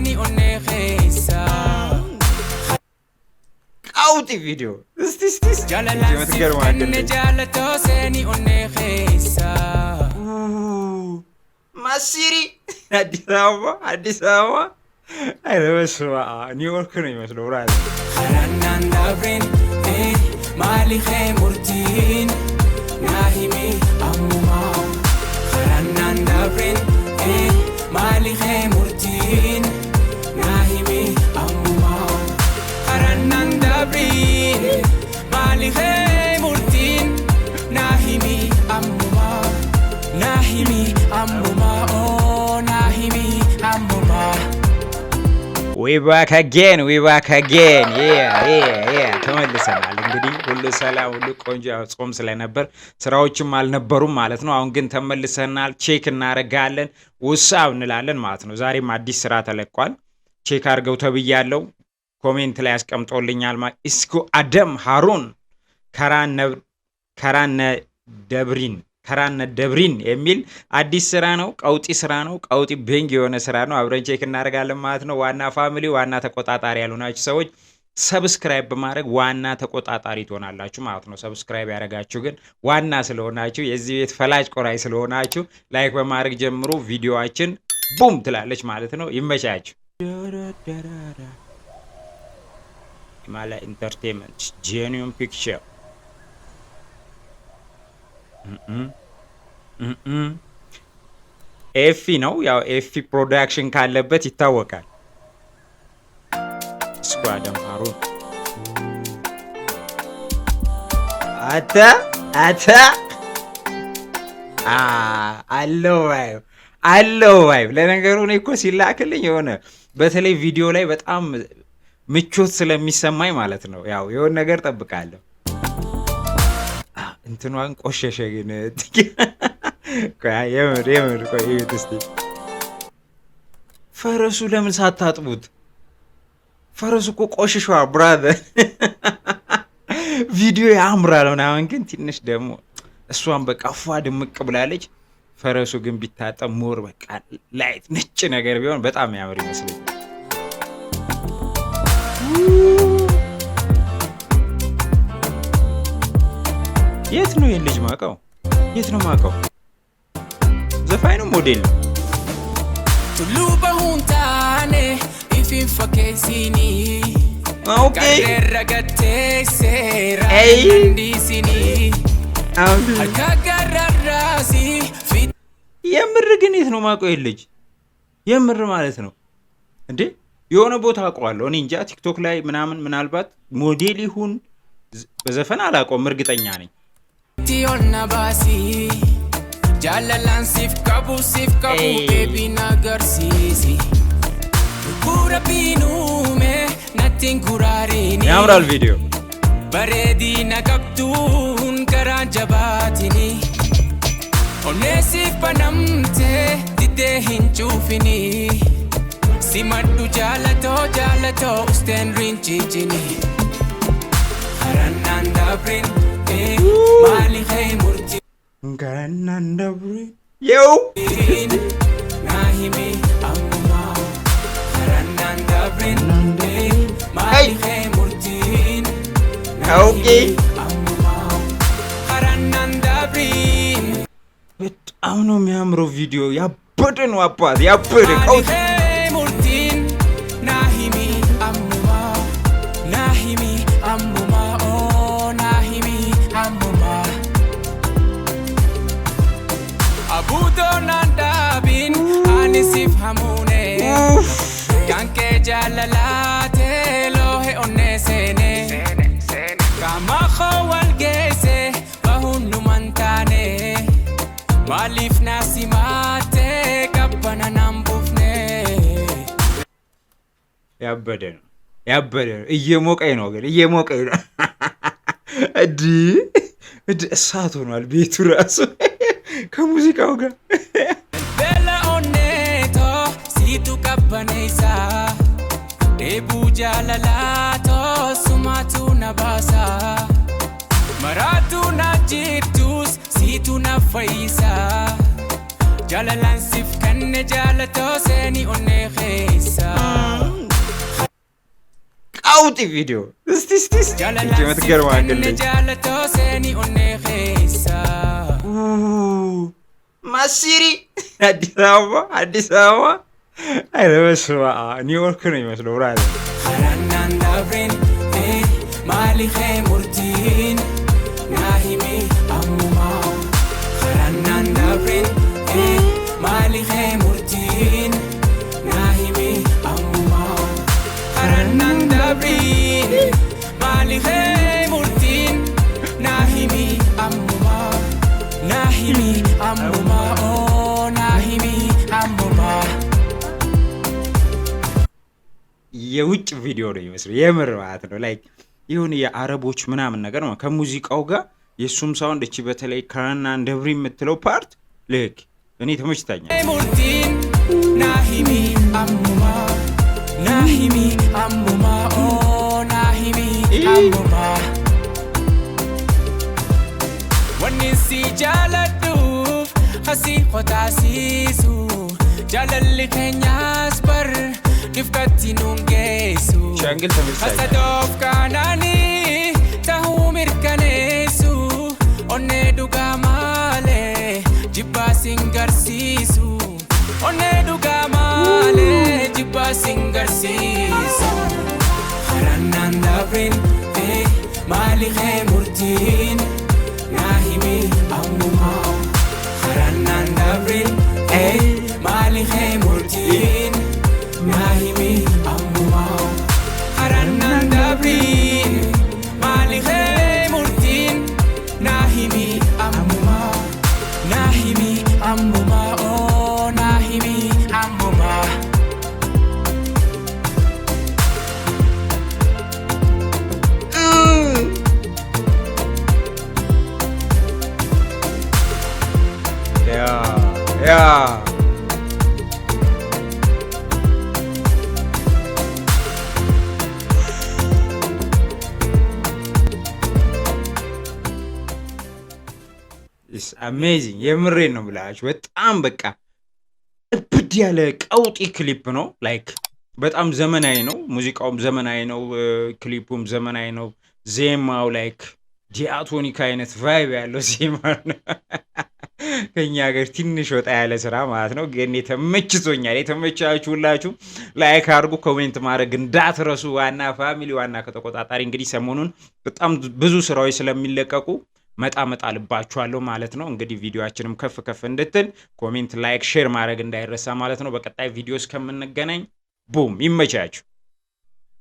سيني ونخيسا قوتي فيديو استي جالة جالة سيني ونخيسا ما سيري أدي سوا أنا بس نيويورك نيمسلو براد خلنا ندبرين مالي خيمورتين ناهمي أموما خلنا ندبرين مالي خيمورتين ناهمي أموما خلنا ندبرين مالي خيمورتين ناهمي أموما ناهمي أموما أو ناهمي أموما We back again yeah ተመልሰናል እንግዲህ ሁሉ ሰላም ሁሉ ቆንጆ ጾም ስለነበር ስራዎችም አልነበሩም ማለት ነው አሁን ግን ተመልሰናል ቼክ እናረጋለን ውሳው እንላለን ማለት ነው ዛሬም አዲስ ስራ ተለቋል ቼክ አርገው ተብያለው ኮሜንት ላይ አስቀምጦልኛል እስኩ አደም ሃሩን ከራነ ደብሪን የሚል አዲስ ስራ ነው ቀውጢ ቤንግ የሆነ ስራ ነው አብረን ቼክ እናረጋለን ማለት ነው ዋና ፋሚሊ ዋና ተቆጣጣሪ ያሉናችሁ ሰዎች ሰብስክራይብ በማድረግ ዋና ተቆጣጣሪ ትሆናላችሁ ማለት ነው ሰብስክራይብ ያረጋችሁ ግን ዋና ስለሆናችሁ የዚህ ቤት ፈላጭ ቆራይ ስለሆናችሁ ላይክ በማድረግ ጀምሩ ቪዲዮአችን ቡም ትላለች ማለት ነው ይመቻችሁ ማላ ኢንተርቴይንመንት ጄኒዩን ፒክቸር ኤፊ ነው ያው ኤፊ ፕሮዳክሽን ካለበት ይታወቃል ስኳደም ሃሩን አታ አለው ቫይብ ለነገሩ ነው እኮ ሲላክልኝ የሆነ በተለይ ቪዲዮ ላይ በጣም ምቾት ስለሚሰማኝ ማለት ነው ያው የሆነ ነገር ጠብቃለሁ እንትኗን ቆሸሸ ግን የምር ቆይ እስቲ ፈረሱ ለምን ሳታጥቡት ፈረሱ እኮ ቆሽሿ ብራዘር ቪዲዮ ያምራል ምናምን ግን ትንሽ ደግሞ እሷን በቃ ፏ ድምቅ ብላለች ፈረሱ ግን ቢታጠብ ሞር በቃ ላይት ነጭ ነገር ቢሆን በጣም ያምር ይመስላል የት ነው የልጅ ማቀው የት ነው ማቀው ዘፋኝ ነው ሞዴል ነው ቱሉ በሁንታኔ ኢፊን ፈኬሲኒ ኦኬ ረገቴ ሴራ እንዲሲኒ አካጋራራሲ የምር ግን የት ነው ማቀው የልጅ የምር ማለት ነው እንዴ የሆነ ቦታ አውቀዋለሁ እኔ እንጃ ቲክቶክ ላይ ምናልባት ሞዴል ይሁን በዘፈን አላውቀውም እርግጠኛ ነኝ ቲዮና ባሲ ጃላላን ሲፍ ካቡ ቤቢ ናገርሲሲ ኩራ ቢኑሜ ናቲን ኩራሪኒ ያምራል ቪዲዮ በሬዲ ነቀብቱን ከራን ጀባቲኒ ኦኔሲፍ በነምቴ ዲዴ ሂንጩፊኒ ሲመዱ ጃለቶ ውስቴን ሪንቺቺኒ ከረናን ዳብሪን ማሊ ኸይሙርቲ ከረናን ዳብሪን የው ናሂሚ አሙማ ከረናን ዳብሪን ማሊ ኸይሙርቲን ኦኬ አሙማ ከረናን ዳብሪን በጣም ነው የሚያምረው ቪዲዮ ያበደ ነው አባት ያበደ ቀውጥ Nandabin anisif hamune kanke jalalate lohe onesene kama khawal gese bahunu mantane malif nasimate kabana nambufne ያበደ ነው እየሞቀኝ ነው እዲ እሳት ሆኗል ቤቱ ራሱ ከሙዚቃው ጋር bella onneto situ kabbanesa debu jalalato sumatu nabasa maratu najitus situ nafaisa jalalan sif kanne jalato seni onne khisa ቀውጢ ቪዲዮ እስቲ የምትገርም አገልግሎት ማሲሪ አዲስ አበባ አይረበስማ ኒውዮርክ ነው የሚመስለው ብራለ ማሊኸ ሙርቲን ናሂሚ አሙማ ኸራናን ዳብሪን ማሊኸ ሙርቲን ናሂሚ አሙማ ኸራናን ዳብሪን ማሊኸ ሙርቲን ናሂሚ አሙማ ናሂሚ አሙማ ናሂሚ አሙማ የውጭ ቪዲዮ ነው የሚመስለው የምር ማለት ነው ላይክ ይሁን የአረቦች ምናምን ነገር ነው ከሙዚቃው ጋር የሱም ሳውንድ እቺ በተለይ ከራና እንደብሪ የምትለው ፓርት ልክ እኔ ተመችታኛል ናሂሚ አሙማ ናሂሚ አሙማ ኦ ናሂሚ አሙማ ወንሲ ጃለዱፍ ሀሲ ሆታሲሱ ጃለል ከኛስ በር ድፍቀቲ ኑንጌሱ ቻንግል ተመሳሳይ ሀሰዶፍ ካናኒ ታሁ ሚርከኔሱ ኦኔ ዱጋማሌ ጅባ ሲንገርሲሱ ኦኔ ዱጋማሌ ጅባ ሲንገርሲሱ ኸራናን ዳብሪን ማሊኸ ሙርቲን ናሂሚ አሙማ ኸራናን ዳብሪን ማሊኸ ሙርቲን ናሂሚ አሙማ ኸራናን ዳብሪን ማሊኸ ሙርቲን ናሂሚ አሙማ ናሂሚ አሙማ ኦ ናሂሚ አሙማ ያ አሜዚንግ የምሬን ነው ብላችሁ በጣም በቃ እብድ ያለ ቀውጢ ክሊፕ ነው ላይክ በጣም ዘመናዊ ነው ሙዚቃውም ዘመናዊ ነው ክሊፑም ዘመናዊ ነው ዜማው ላይክ ዲያቶኒክ አይነት ቫይብ ያለው ዜማ ነው ከኛ ሀገር ትንሽ ወጣ ያለ ስራ ማለት ነው ግን የተመችቶኛል የተመቻችሁ ሁላችሁ ላይክ አድርጉ ኮሜንት ማድረግ እንዳትረሱ ዋና ፋሚሊ ዋና ከተቆጣጣሪ እንግዲህ ሰሞኑን በጣም ብዙ ስራዎች ስለሚለቀቁ መጣ ልባችኋለሁ ማለት ነው እንግዲህ ቪዲዮአችንም ከፍ እንድትል ኮሜንት ላይክ ሼር ማድረግ እንዳይረሳ ማለት ነው በቀጣይ ቪዲዮስ ከምንገናኝ ቡም ይመቻችሁ